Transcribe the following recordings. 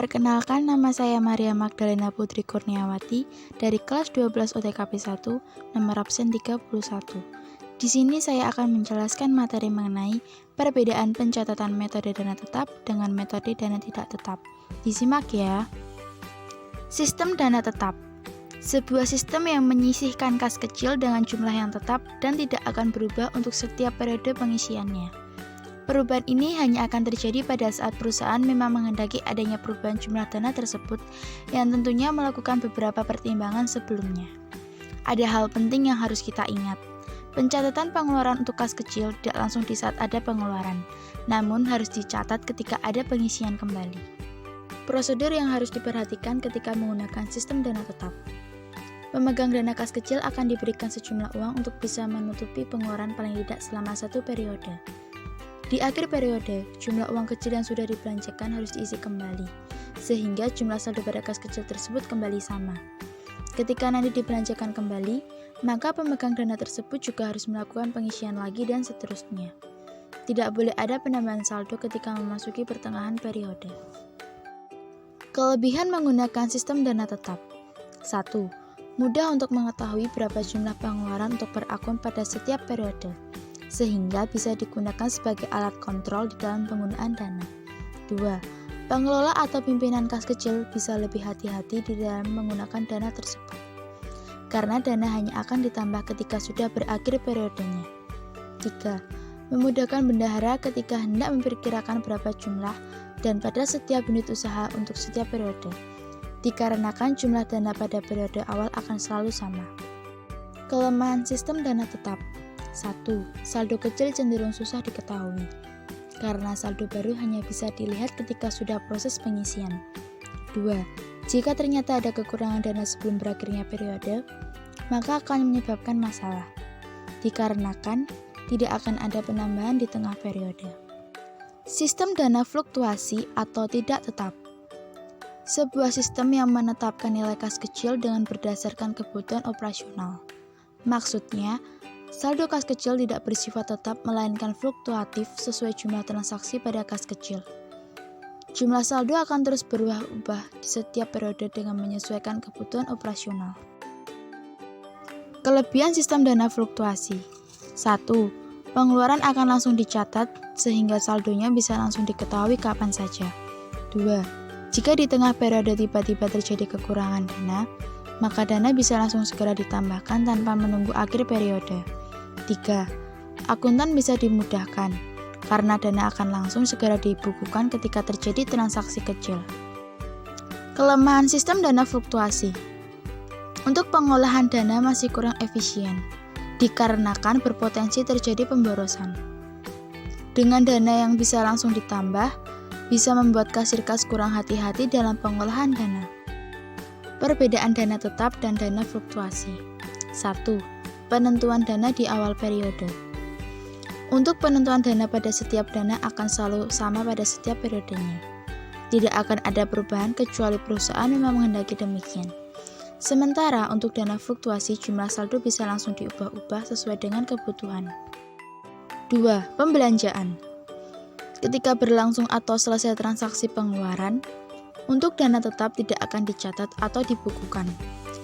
Perkenalkan, nama saya Maria Magdalena Putri Kurniawati dari kelas 12 OTKP 1, nomor absen 31. Di sini saya akan menjelaskan materi mengenai perbedaan pencatatan metode dana tetap dengan metode dana tidak tetap. Disimak ya. Sistem dana tetap. Sebuah sistem yang menyisihkan kas kecil dengan jumlah yang tetap dan tidak akan berubah untuk setiap periode pengisiannya. Perubahan ini hanya akan terjadi pada saat perusahaan memang menghendaki adanya perubahan jumlah dana tersebut yang tentunya melakukan beberapa pertimbangan sebelumnya. Ada hal penting yang harus kita ingat. Pencatatan pengeluaran untuk kas kecil tidak langsung di saat ada pengeluaran, namun harus dicatat ketika ada pengisian kembali. Prosedur yang harus diperhatikan ketika menggunakan sistem dana tetap. Pemegang dana kas kecil akan diberikan sejumlah uang untuk bisa menutupi pengeluaran paling tidak selama satu periode. Di akhir periode, jumlah uang kecil yang sudah dibelanjakan harus diisi kembali, sehingga jumlah saldo pada kas kecil tersebut kembali sama. Ketika nanti dibelanjakan kembali, maka pemegang dana tersebut juga harus melakukan pengisian lagi dan seterusnya. Tidak boleh ada penambahan saldo ketika memasuki pertengahan periode. Kelebihan menggunakan sistem dana tetap. 1. Mudah untuk mengetahui berapa jumlah pengeluaran untuk per akun pada setiap periode, sehingga bisa digunakan sebagai alat kontrol di dalam penggunaan dana. 2. Pengelola atau pimpinan kas kecil bisa lebih hati-hati di dalam menggunakan dana tersebut, karena dana hanya akan ditambah ketika sudah berakhir periodenya. 3. Memudahkan bendahara ketika hendak memperkirakan berapa jumlah dan pada setiap unit usaha untuk setiap periode, dikarenakan jumlah dana pada periode awal akan selalu sama. Kelemahan sistem dana tetap. 1. Saldo kecil cenderung susah diketahui, karena saldo baru hanya bisa dilihat ketika sudah proses pengisian. 2. Jika ternyata ada kekurangan dana sebelum berakhirnya periode, maka akan menyebabkan masalah, dikarenakan tidak akan ada penambahan di tengah periode. Sistem dana fluktuasi atau tidak tetap. Sebuah sistem yang menetapkan nilai kas kecil dengan berdasarkan kebutuhan operasional. Maksudnya, saldo kas kecil tidak bersifat tetap melainkan fluktuatif sesuai jumlah transaksi pada kas kecil. Jumlah saldo akan terus berubah-ubah di setiap periode dengan menyesuaikan kebutuhan operasional. Kelebihan sistem dana fluktuasi. 1. Pengeluaran akan langsung dicatat sehingga saldonya bisa langsung diketahui kapan saja. 2. Jika di tengah periode tiba-tiba terjadi kekurangan dana, maka dana bisa langsung segera ditambahkan tanpa menunggu akhir periode. 3. Akuntan bisa dimudahkan, karena dana akan langsung segera dibukukan ketika terjadi transaksi kecil. Kelemahan sistem dana fluktuasi. Untuk pengolahan dana masih kurang efisien, dikarenakan berpotensi terjadi pemborosan. Dengan dana yang bisa langsung ditambah, bisa membuat kasir kas kurang hati-hati dalam pengolahan dana. Perbedaan dana tetap dan dana fluktuasi. 1. Penentuan dana di awal periode. Untuk penentuan dana pada setiap dana akan selalu sama pada setiap periodenya. Tidak akan ada perubahan kecuali perusahaan memang menghendaki demikian. Sementara untuk dana fluktuasi, jumlah saldo bisa langsung diubah-ubah sesuai dengan kebutuhan. 2. Pembelanjaan. Ketika berlangsung atau selesai transaksi pengeluaran, untuk dana tetap tidak akan dicatat atau dibukukan,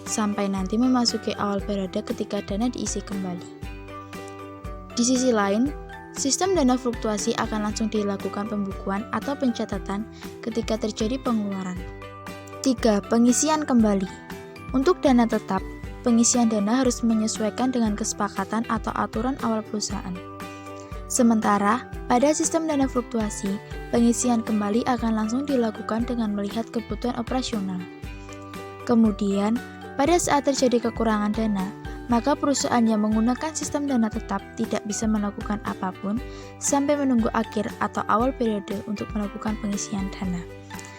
sampai nanti memasuki awal periode ketika dana diisi kembali. Di sisi lain, sistem dana fluktuasi akan langsung dilakukan pembukuan atau pencatatan ketika terjadi pengeluaran. 3. Pengisian kembali. Untuk dana tetap, pengisian dana harus menyesuaikan dengan kesepakatan atau aturan awal perusahaan. Sementara, pada sistem dana fluktuasi, pengisian kembali akan langsung dilakukan dengan melihat kebutuhan operasional. Kemudian, pada saat terjadi kekurangan dana, maka perusahaan yang menggunakan sistem dana tetap tidak bisa melakukan apapun sampai menunggu akhir atau awal periode untuk melakukan pengisian dana.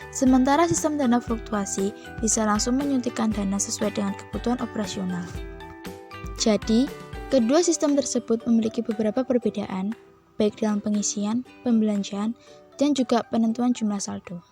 Sementara sistem dana fluktuasi bisa langsung menyuntikkan dana sesuai dengan kebutuhan operasional. Jadi, kedua sistem tersebut memiliki beberapa perbedaan, baik dalam pengisian, pembelanjaan, dan juga penentuan jumlah saldo.